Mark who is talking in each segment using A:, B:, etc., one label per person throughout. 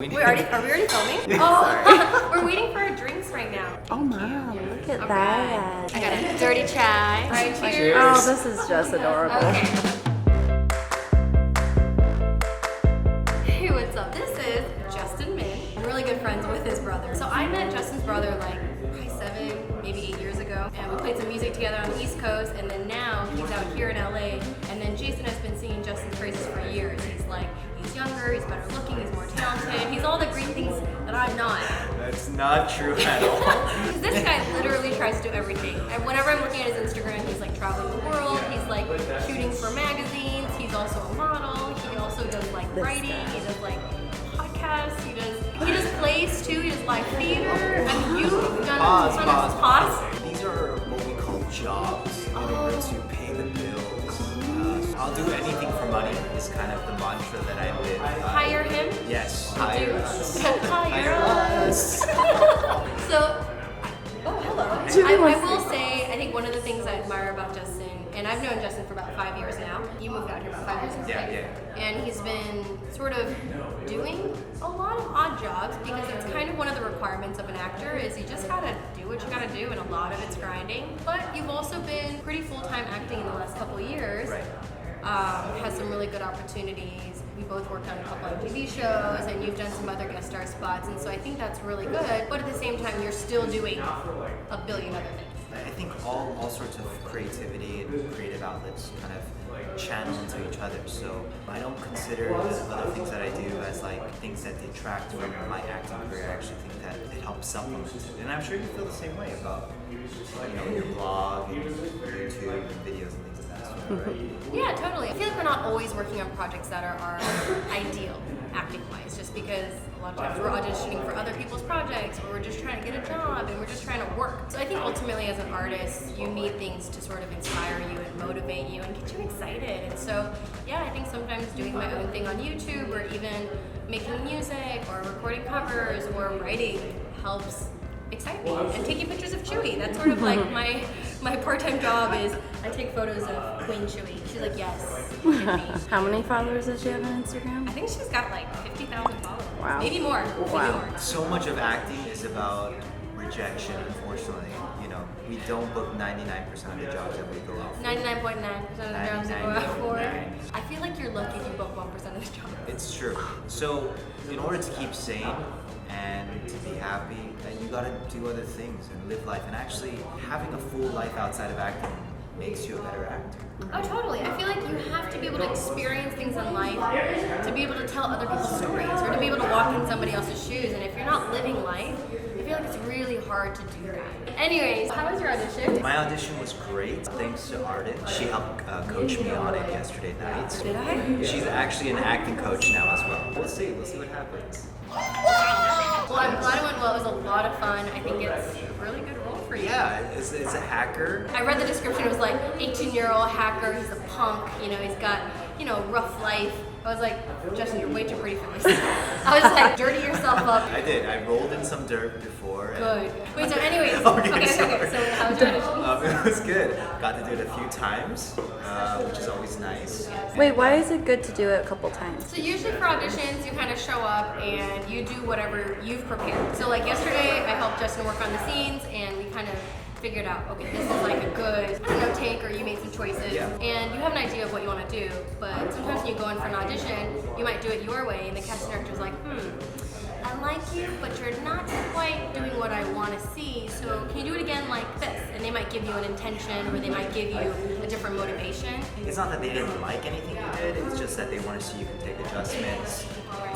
A: Are we already filming? We're waiting for our drinks right now.
B: Oh mom, look at that.
A: I got a dirty chai. All right, cheers.
B: Oh, this is just adorable.
A: Okay. Hey, what's up? This is Justin Min. I'm really good friends with his brother. So I met Justin's brother like probably 7, maybe 8 years ago. And we played some music together on the East Coast. And then now he's out here in LA. And then Jason has been singing Justin's praises for years. He's younger, he's better looking, he's more talented. He's all the great things that I'm not.
C: That's not true at all.
A: Because this guy literally tries to do everything. And whenever I'm looking at his Instagram, he's like traveling the world, he's like shooting for magazines, he's also a model, he also does like writing, he does like podcasts, he does plays too, he does live theater. I mean, you've done pause.
C: These are what we call jobs in order to pay the bills. I'll do anything for money is kind of the mantra that I live by.
A: Hire him?
C: Yes, hire us.
A: Hire us. So, hello. I will say, I think one of the things I admire about Justin, and I've known Justin for about 5 years now. You moved out here about 5 years ago, right?
C: Yeah.
A: And he's been sort of doing a lot of odd jobs because it's kind of one of the requirements of an actor is you just gotta do what you gotta do, and a lot of it's grinding. But you've also been pretty full-time acting in the last couple of years.
C: Right.
A: Has some really good opportunities. We both worked on a couple of TV shows, and you've done some other guest star spots, and so I think that's really good. But at the same time, you're still doing a billion other things.
C: I think all sorts of creativity and creative outlets kind of channel into each other. So I don't consider the other things that I do as like things that detract from my acting career. I actually think that it helps supplement it. And I'm sure you feel the same way about your blog and YouTube and videos and things like that. Right?
A: Yeah, totally. I feel like we're not always working on projects that are our ideal acting-wise, just because a lot of times we're auditioning for other people's projects, or we're just trying to get a job, and we're just trying to work. So I think ultimately as an artist, you need things to sort of inspire you and motivate you and get you excited. And so, yeah, I think sometimes doing my own thing on YouTube, or even making music, or recording covers, or writing helps excite me. And taking pictures of Chewy. That's sort of like my part-time job is I take photos of Queen Chewy. She's like, yes.
B: How many followers does she have on Instagram?
A: I think she's got like 50,000 followers.
B: Wow.
A: Maybe more.
B: Wow.
A: Maybe more.
C: So much of acting is about rejection, unfortunately. We don't book 99% of the jobs that we go out for.
A: 99.9% of the jobs that go out for. I feel like you're lucky if you book 1% of the jobs.
C: It's true. So, in order to keep sane and to be happy, you gotta do other things and live life. And actually, having a full life outside of acting makes you a better actor.
A: Oh, totally. I feel like you have to be able to experience things in life to be able to tell other people's stories, or to be able to walk in somebody else's shoes. And if you're not living life, I feel like it's really hard to do that. Anyways, how was your audition?
C: My audition was great, thanks to Arden. She helped coach me on it yesterday night.
A: Did I?
C: She's actually an acting coach now as well. We'll see what happens.
A: Well, I'm glad it went well. It was a lot of fun. I think it's a really good role for you.
C: Yeah, it's a hacker.
A: I read the description. It was like 18-year-old hacker. He's a punk. He's got rough life. I was like, Justin, you're way too pretty for this. I was like, dirty yourself up.
C: I did. I rolled in some dirt before.
A: Good. Wait, so anyways.
C: Okay.
A: So how was your audition?
C: It was good. Got to do it a few times, which is always nice.
B: Wait, why is it good to do it a couple times?
A: So usually for auditions, you kind of show up and you do whatever you've prepared. So like yesterday, I helped Justin work on the scenes, and we kind of figured out, okay, this is like a good, take, or you made some choices, and you have an idea of what you want to do, but sometimes when you go in for an audition, you might do it your way, and the casting director's like, I like you, but you're not quite doing what I want to see, so can you do it again like this? And they might give you an intention, or they might give you a different motivation.
C: It's not that they didn't like anything you did, it's just that they want to see you can take adjustments,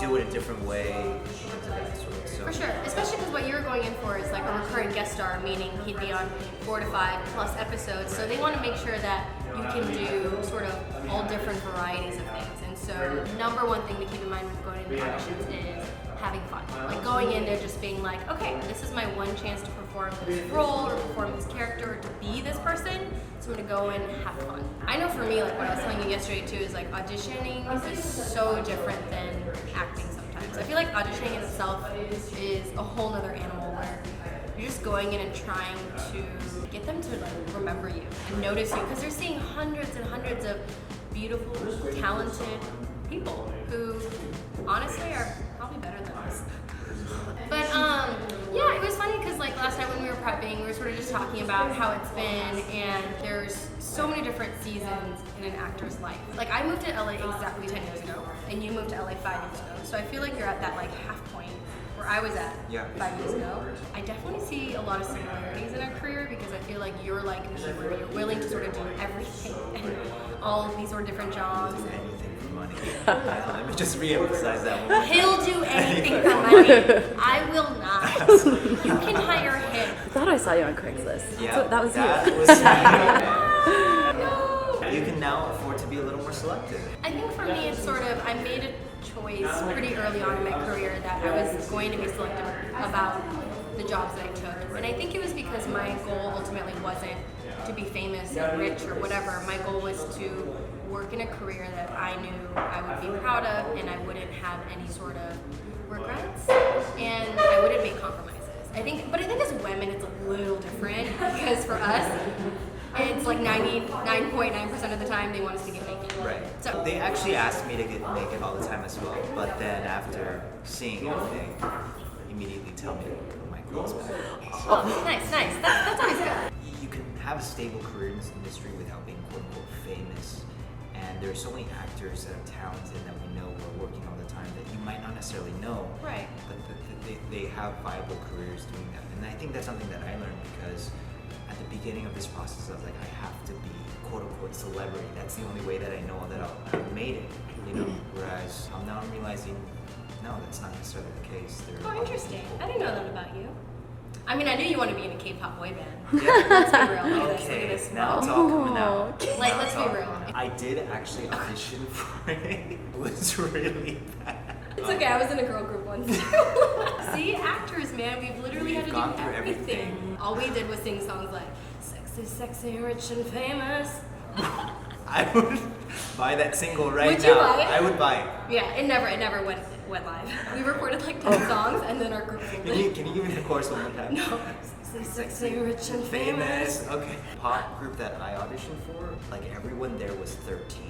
C: do it a different way, things of that sort. So.
A: For sure, especially because what you're going in for is like a recurring guest star, meaning he'd be on 4 to 5 plus episodes, so they want to make sure that you can do sort of all different varieties of things. And so number one thing to keep in mind when going into auditions is having fun. Like going in there just being like, okay, this is my one chance to perform this role, or perform this character, or to be this person, so I'm gonna go in and have fun. I know for me, like what I was telling you yesterday too, is like auditioning is so different than acting sometimes. I feel like auditioning in itself is a whole nother animal, where you're just going in and trying to get them to like remember you and notice you, because they're seeing hundreds and hundreds of beautiful, talented people who honestly are probably better than us. talking about how it's been, and there's so many different seasons in an actor's life. Like I moved to LA exactly 10 years ago, and you moved to LA 5 years ago. So I feel like you're at that like half point where I was at 5 years ago. I definitely see a lot of similarities in our career because I feel like you're like me, where you're willing to sort of do everything and all of these sort of different jobs.
C: Anything for money. Let me just re-emphasize that one.
A: He'll do anything for money. I will not. You can hire him.
B: I thought I saw you on Craigslist.
C: Yeah,
B: that was you.
C: was me. You can now afford to be a little more selective.
A: I think for me, it's sort of, I made a choice pretty early on in my career that I was going to be selective about the jobs that I took. And I think it was because my goal ultimately wasn't to be famous and rich or whatever. My goal was to work in a career that I knew I would be proud of and I wouldn't have any sort of regrets and I wouldn't make compromises. But I think as women it's a little different because for us, it's like 99.9% of the time they want us to get naked.
C: Right.
A: So
C: they actually asked me to get naked all the time as well, but then after seeing everything, immediately tell me to put my clothes back.
A: oh, nice. That's always good.
C: You can have a stable career in this industry without being quote unquote famous. And there are so many actors that are talented that we know who are working all the time that you might not necessarily know.
A: Right.
C: But they have viable careers doing that. And I think that's something that I learned because at the beginning of this process, I was like, I have to be quote unquote celebrity. That's the only way that I know that I've made it. You know. Whereas now I'm realizing, no, that's not necessarily the case. There are
A: Oh, interesting. I didn't know that about you. I mean, I knew you wanted to be in a K-pop boy band.
C: Yeah.
A: Let's be real. Look at
C: Okay,
A: this.
C: now it's all coming out.
A: Like,
C: Now
A: let's
C: it's
A: be
C: all
A: real.
C: coming out. I did actually audition for it. It was really bad.
A: It's okay, I was in a girl group once. See, actors, man, we've literally had to
C: Gone
A: do
C: through
A: everything.
C: everything.
A: All we did was sing songs like sexy, sexy, rich and famous.
C: I would buy that single right
A: Would
C: now.
A: you buy it?
C: I would buy it.
A: Yeah, it never went live. We recorded like 10 songs and then our group sang it.
C: Can you give me the chorus one more time?
A: No. Sexy, sexy, rich and famous.
C: Okay. Pop group that I auditioned for, like everyone there was 13.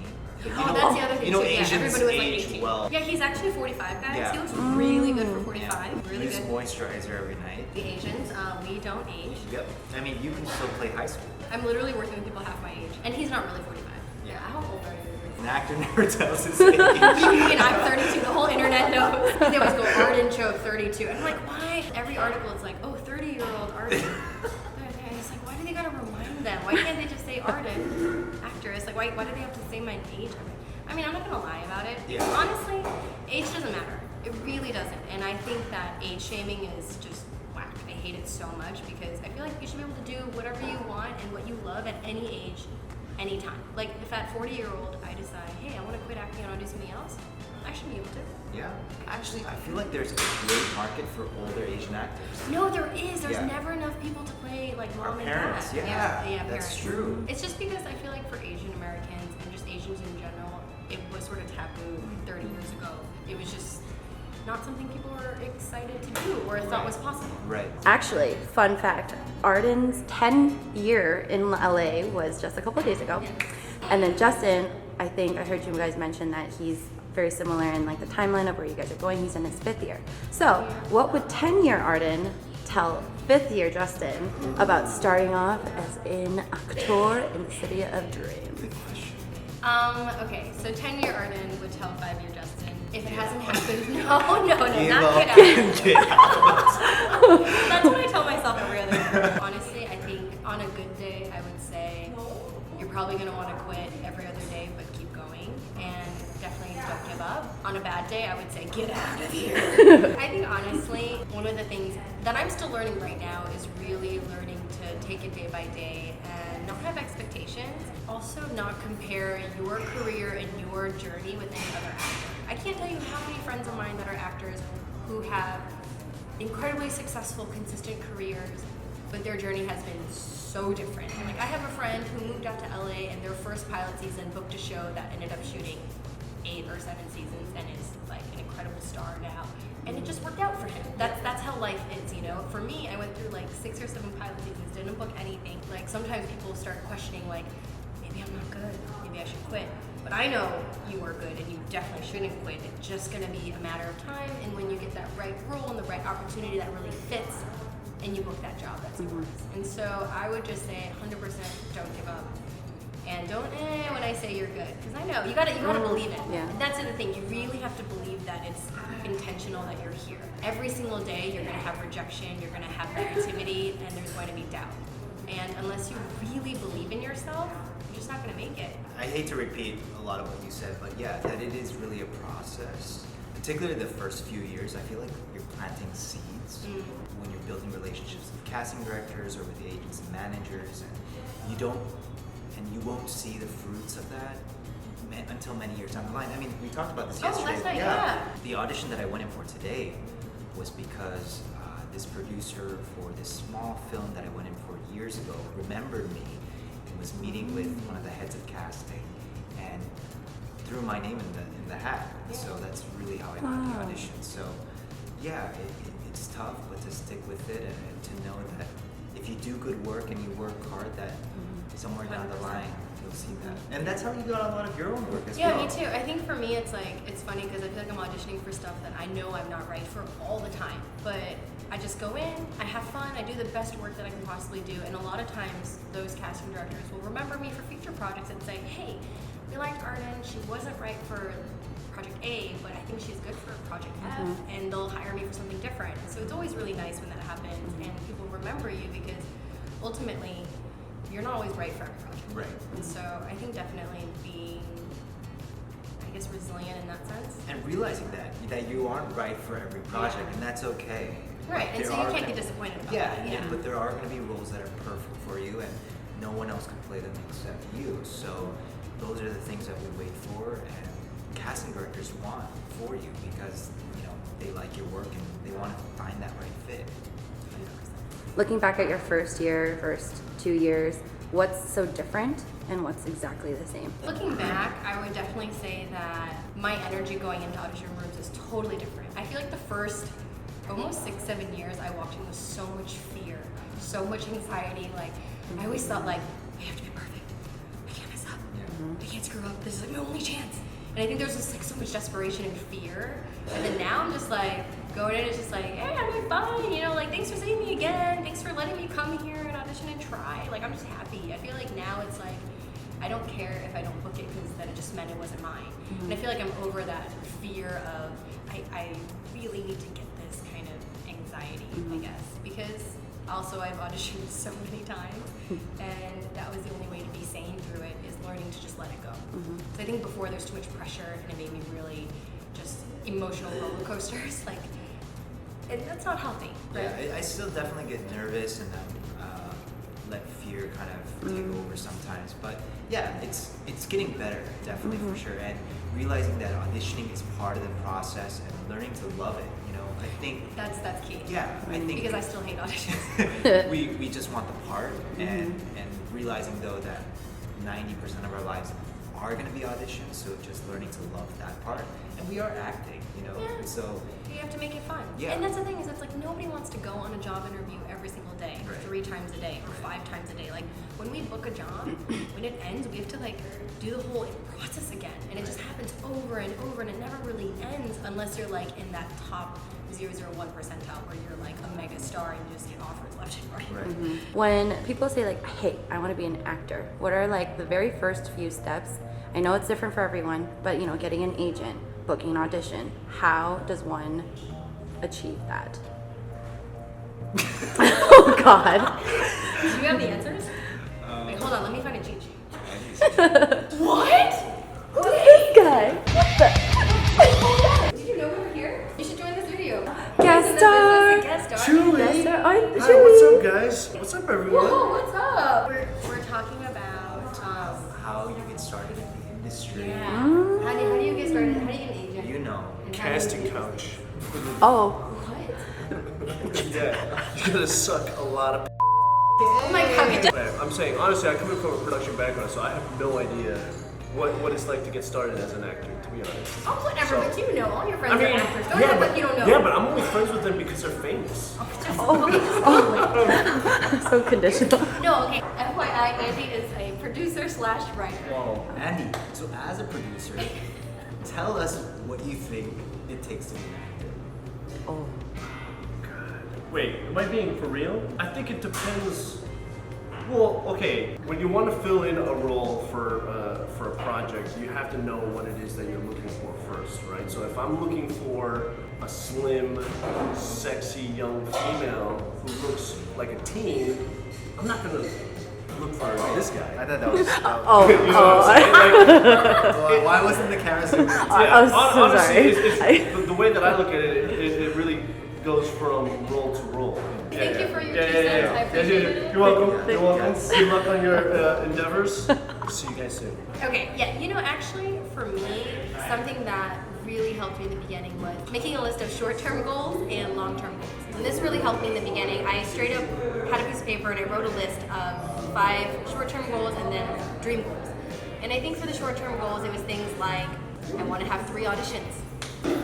C: But you
A: Oh,
C: know,
A: that's the other thing
C: you know,
A: too. Yeah,
C: Asians
A: everybody was like
C: age
A: 18.
C: well.
A: Yeah, he's actually 45, guys.
C: Yeah.
A: He looks really good for 45.
C: Yeah.
A: Really
C: Use
A: good.
C: moisturizer every night.
A: The Asians, we don't age.
C: Yep. I mean, you can still play high school.
A: I'm literally working with people half my age, and he's not really 45.
C: Yeah.
A: How old are you?
C: An actor never tells his age.
A: And I'm 32. The whole internet knows. They always go Arden choke 32. I'm like, why? Every article is like, oh, 30-year-old Arden. And it's like, why do they gotta remind them? Why can't they just say Arden, actress? Like, why do they have to say my age? I mean, I'm not gonna lie about it.
C: Yeah.
A: Honestly, age doesn't matter. It really doesn't. And I think that age shaming is just whack. I hate it so much because I feel like you should be able to do whatever you want and what you love at any age, anytime. Like, if at 40-year-old I decide, hey, I want to quit acting and I want to do something else, I should be able to.
C: Yeah. Actually, I feel like there's a great market for older Asian actors.
A: No, there is. There's
C: Yeah.
A: never enough people to play like mom
C: Our
A: and
C: parents,
A: dad.
C: yeah,
A: parents.
C: that's true.
A: It's just because I feel like for Asian Americans and just Asians in general, it was sort of taboo 30 years ago. It was just not something people were excited to do or thought was possible.
C: Right.
B: Actually, fun fact, Arden's 10 year in LA was just a couple of days ago. And then Justin, I think I heard you guys mention that he's very similar in like the timeline of where you guys are going. He's in his 5th year. So what would 10-year Arden tell 5th year Justin about starting off as an actor in the city of dreams?
C: Good question.
A: Okay, so 10-year Arden would tell 5-year Justin. If it hasn't happened, no,
C: Give
A: not
C: up
A: get out.
C: and get out.
A: That's what I tell myself every other day. Honestly, I think on a good day, I would say you're probably going to want to quit every other day, but keep going. And definitely don't give up. On a bad day, I would say get out of here. I think honestly, one of the things that I'm still learning right now is really learning to take it day by day and not have expectations. Also not compare your career and your journey with any other actor. I can't tell you how many friends of mine that are actors who have incredibly successful, consistent careers, but their journey has been so different. Like, I have a friend who moved out to LA and their first pilot season booked a show that ended up shooting 8 or 7 seasons and is like an incredible star now. And it just worked out for him. That's how life is, you know? For me, I went through like 6 or 7 pilot seasons, didn't book anything. Like, sometimes people start questioning like, maybe I'm not good, maybe I should quit. But I know you are good and you definitely shouldn't quit. It's just gonna be a matter of time, and when you get that right role and the right opportunity that really fits, and you book that job, that's yours. And so I would just say 100% don't give up. And don't when I say you're good, because I know you gotta believe it.
B: Yeah.
A: And that's the thing. You really have to believe that it's intentional that you're here. Every single day, you're gonna have rejection, you're gonna have negativity, and there's going to be doubt. And unless you really believe in yourself, you're just not gonna make it.
C: I hate to repeat a lot of what you said, but yeah, that it is really a process. Particularly the first few years, I feel like you're planting seeds when you're building relationships with casting directors or with the agents and managers, and you won't see the fruits of that until many years down the line. I mean, we talked about this yesterday.
A: Last night, yeah.
C: The audition that I went in for today was because this producer for this small film that I went in for years ago remembered me and was meeting with one of the heads of casting and threw my name in the hat. So that's really how I got the audition. So yeah, it's tough, but to stick with it and to know that if you do good work and you work hard, that somewhere down the line you'll see that. And that's how you got a lot of your own work as well.
A: Yeah, me too. I think for me, it's funny because I feel like I'm auditioning for stuff that I know I'm not right for all the time. But I just go in, I have fun, I do the best work that I can possibly do. And a lot of times, those casting directors will remember me for future projects and say, hey, we liked Arden, she wasn't right for Project A, but I think she's good for Project F, and they'll hire me for something different. So it's always really nice when that happens, and people remember you because ultimately, you're not always right for every project.
C: Right.
A: And so I think definitely being, I guess, resilient in that sense.
C: And realizing that you aren't right for every project, and that's okay.
A: Right, and
C: there
A: so you
C: are
A: can't
C: gonna-
A: get disappointed about
C: Yeah,
A: that.
C: yeah, but there are going to be roles that are perfect for you, and no one else can play them except you. So those are the things that we wait for, and casting directors want for you because they like your work and they want to find that right fit.
B: Looking back at your first year, first 2 years, what's so different and what's exactly the same?
A: Looking back, I would definitely say that my energy going into audition rooms is totally different. I feel like the first almost 6-7 years I walked in with so much fear, so much anxiety. Like I always thought I have to be perfect. I can't mess up. I can't screw up. This is my only chance. And I think there's just so much desperation and fear. And then now I'm just going in, it's just hey, I'm doing fine. Thanks for seeing me again. Thanks for letting me come here and audition and try. I'm just happy. I feel like now it's I don't care if I don't book it because then it just meant it wasn't mine. And I feel like I'm over that fear of I really need to get this kind of anxiety, I guess, because also I've auditioned so many times, and that was the only way to be sane through it is learning to just let it go. So I think before there's too much pressure and it made me really just emotional roller coasters, and that's not healthy. Right?
C: Yeah, I still definitely get nervous and let fear kind of take over sometimes. But yeah, it's getting better, definitely for sure. And realizing that auditioning is part of the process and learning to love it. I think
A: That's key.
C: Yeah, I think
A: because I still hate auditions.
C: we just want the part, and realizing though that 90% of our lives are going to be auditions, so just learning to love that part. And we are acting,
A: Yeah.
C: so
A: You have to make it fun.
C: Yeah.
A: And that's the thing is it's nobody wants to go on a job interview every single day, or 3 times a day, or 5 times a day. When we book a job, when it ends, we have to do the whole process again. And it just happens over and over, and it never really ends unless you're in that top 0.01 percentile where you're a mega star and you just get offers left and right.
B: When people say hey, I want to be an actor, what are the very first few steps? I know it's different for everyone, but getting an agent, booking an audition, how does one achieve that? Oh God.
A: Do you have the answers? Wait, hold on, let me find a cheat sheet. What?
B: Who's this guy?
A: Did you know we were here? You should join this video.
B: Guest star.
A: Guest star.
D: Julie!
B: Guest star.
D: Hi,
B: Oh,
D: what's
B: Julie.
D: up, guys? What's up, everyone?
A: Whoa, what's up? We're talking about
C: how you get started in the industry.
A: yeah. How do you get started? How do you get an agent? And how do you
D: Casting
A: get-
D: couch.
B: Oh,
A: What?
D: Yeah, you're gonna suck a lot of.
A: Oh my god.
D: I'm saying, honestly, I come in from a production background, so I have no idea what it's like to get started as an actor, to be honest.
A: Oh, whatever,
D: So-
A: but you know, all your friends
D: I mean,
A: are actors. Don't
D: yeah,
A: act
D: but,
A: like you don't know.
D: yeah, but I'm only friends with them because they're famous.
B: so conditional.
A: No, okay. FYI, Andy is a producer / writer.
C: Well, Andy, so as a producer, tell us what you think it takes to be an actor.
B: Oh.
D: Wait, am I being for real? I think it depends. Well, okay, when you want to fill in a role for a project, you have to know what it is that you're looking for first, right? So if I'm looking for a slim, sexy young female who looks like a teen, I'm not gonna look for this guy.
C: I thought that was.
D: You know what I'm saying? Like,
C: Why wasn't the camera zooming?
B: I'm so
D: honestly,
B: sorry.
D: the way that I look at it, it really goes from role to role.
A: Thank you for your 2 cents. I appreciate it.
D: You're welcome. You're welcome. Good luck on your endeavors. See you guys soon.
A: Okay, yeah, you know, actually, for me, something that really helped me in the beginning was making a list of short-term goals and long-term goals. And this really helped me in the beginning. I straight up had a piece of paper and I wrote a list of 5 short-term goals and then dream goals. And I think for the short-term goals, it was things like, I want to have 3 auditions.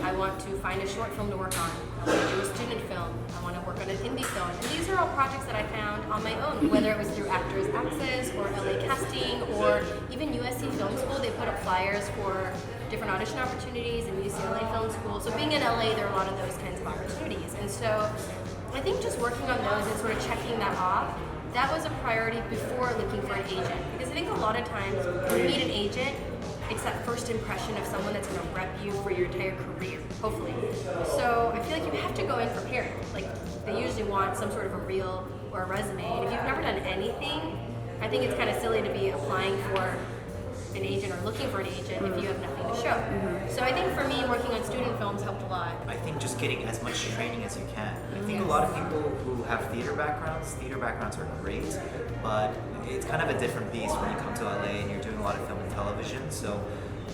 A: I want to find a short film to work on. I want to do a student film. I want to work on an indie film. And these are all projects that I found on my own, whether it was through Actors Access or LA Casting or even USC Film School. They put up flyers for different audition opportunities in UCLA Film School. So being in LA, there are a lot of those kinds of opportunities. And so I think just working on those and sort of checking that off, that was a priority before looking for an agent. Because I think a lot of times when you need an agent, it's that first impression of someone that's going to rep you for your entire career, hopefully. So I feel like you have to go in prepared. Like, they usually want some sort of a reel or a resume. And if you've never done anything, I think it's kind of silly to be applying for an agent or looking for an agent if you have nothing to show. So I think for me, working on student films helped a lot.
C: I think just getting as much training as you can. I think a lot of people who have theater backgrounds are great, but it's kind of a different beast when you come to LA and you're doing a lot of film and television. So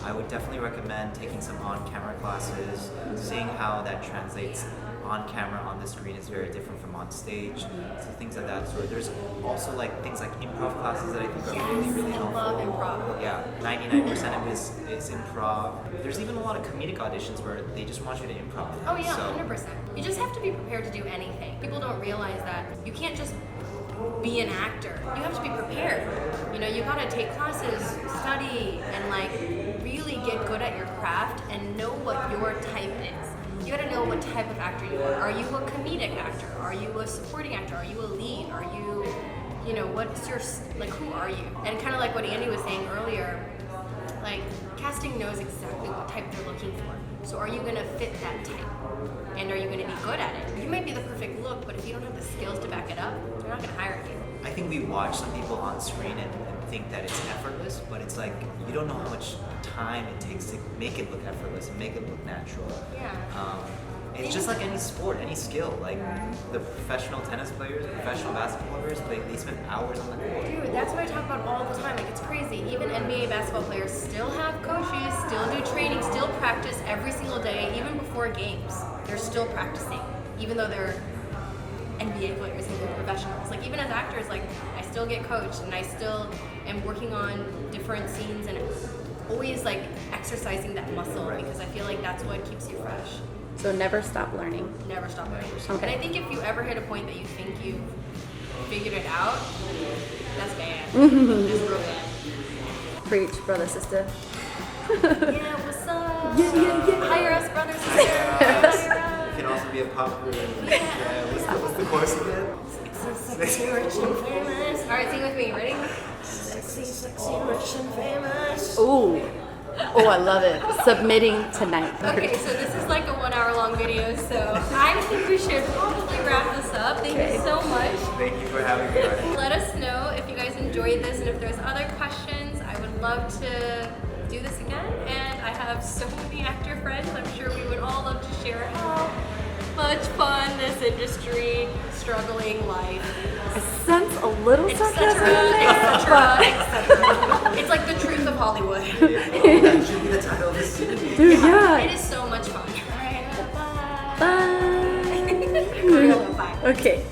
C: I would definitely recommend taking some on-camera classes, seeing how that translates on camera on the screen is very different from on stage. So things like that. So there's also like things like improv classes that I think are really, really helpful.
A: I love improv.
C: Yeah, 99% of it is improv. There's even a lot of comedic auditions where they just want you to improv.
A: Oh yeah,
C: So
A: 100%. You just have to be prepared to do anything. People don't realize that you can't just be an actor. You have to be prepared. You know, you gotta take classes, study, and like really get good at your craft and know what your type is. You gotta know what type of actor you are. Are you a comedic actor? Are you a supporting actor? Are you a lead? Are you know, what's your, like, who are you? And kind of like what Andy was saying earlier, like, casting knows exactly what type they're looking for. So are you gonna fit that type? And are you gonna be good at it? You might be the perfect look, but if you don't have the skills to back it up, they're not gonna hire you.
C: I think we watch some people on screen and think that it's effortless, but it's like you don't know how much time it takes to make it look effortless and make it look natural.
A: Yeah.
C: It's just like any sport, any skill. Like the professional tennis players, professional basketball players, they spend hours on the court.
A: Dude, that's what I talk about all the time. Like, it's crazy. Even NBA basketball players still have coaches, still do training, still practice every single day, even before games. They're still practicing, even though they're NBA players and they're professionals. Like, even as actors, like, I still get coached and I still am working on different scenes and always like exercising that muscle because I feel like that's what keeps you fresh.
B: So never stop learning.
A: Never stop learning.
B: Okay.
A: And I think if you ever hit a point that you think you've figured it out, that's bad. It's real bad.
B: Preach, brother, sister.
A: Yeah, what's up?
B: Yeah.
A: Hire us, brothers and sisters.
C: It can also be a pop group. Yeah, what's the chorus again?
A: Sexy, rich, and famous. All right, sing with me. Ready? Sexy, rich, and famous.
B: Ooh. Oh, I love it. Submitting tonight.
A: Okay, so this is like a 1 hour long video, so I think we should probably wrap this up. Thank you so much.
C: Thank you for having me, Arden.
A: Let us know if you guys enjoyed this and if there's other questions. I would love to do this again, and I have so many actor friends. I'm sure we would all love to share how much fun this industry, struggling life,
B: I sense a little sarcasm in
A: etc.,
B: there.
A: etc. It's like the truth of Hollywood.
C: That should be the title of this series.
B: Dude, yeah.
A: It is so much fun. All right, bye.
B: Bye.
A: For real, bye.
B: Okay.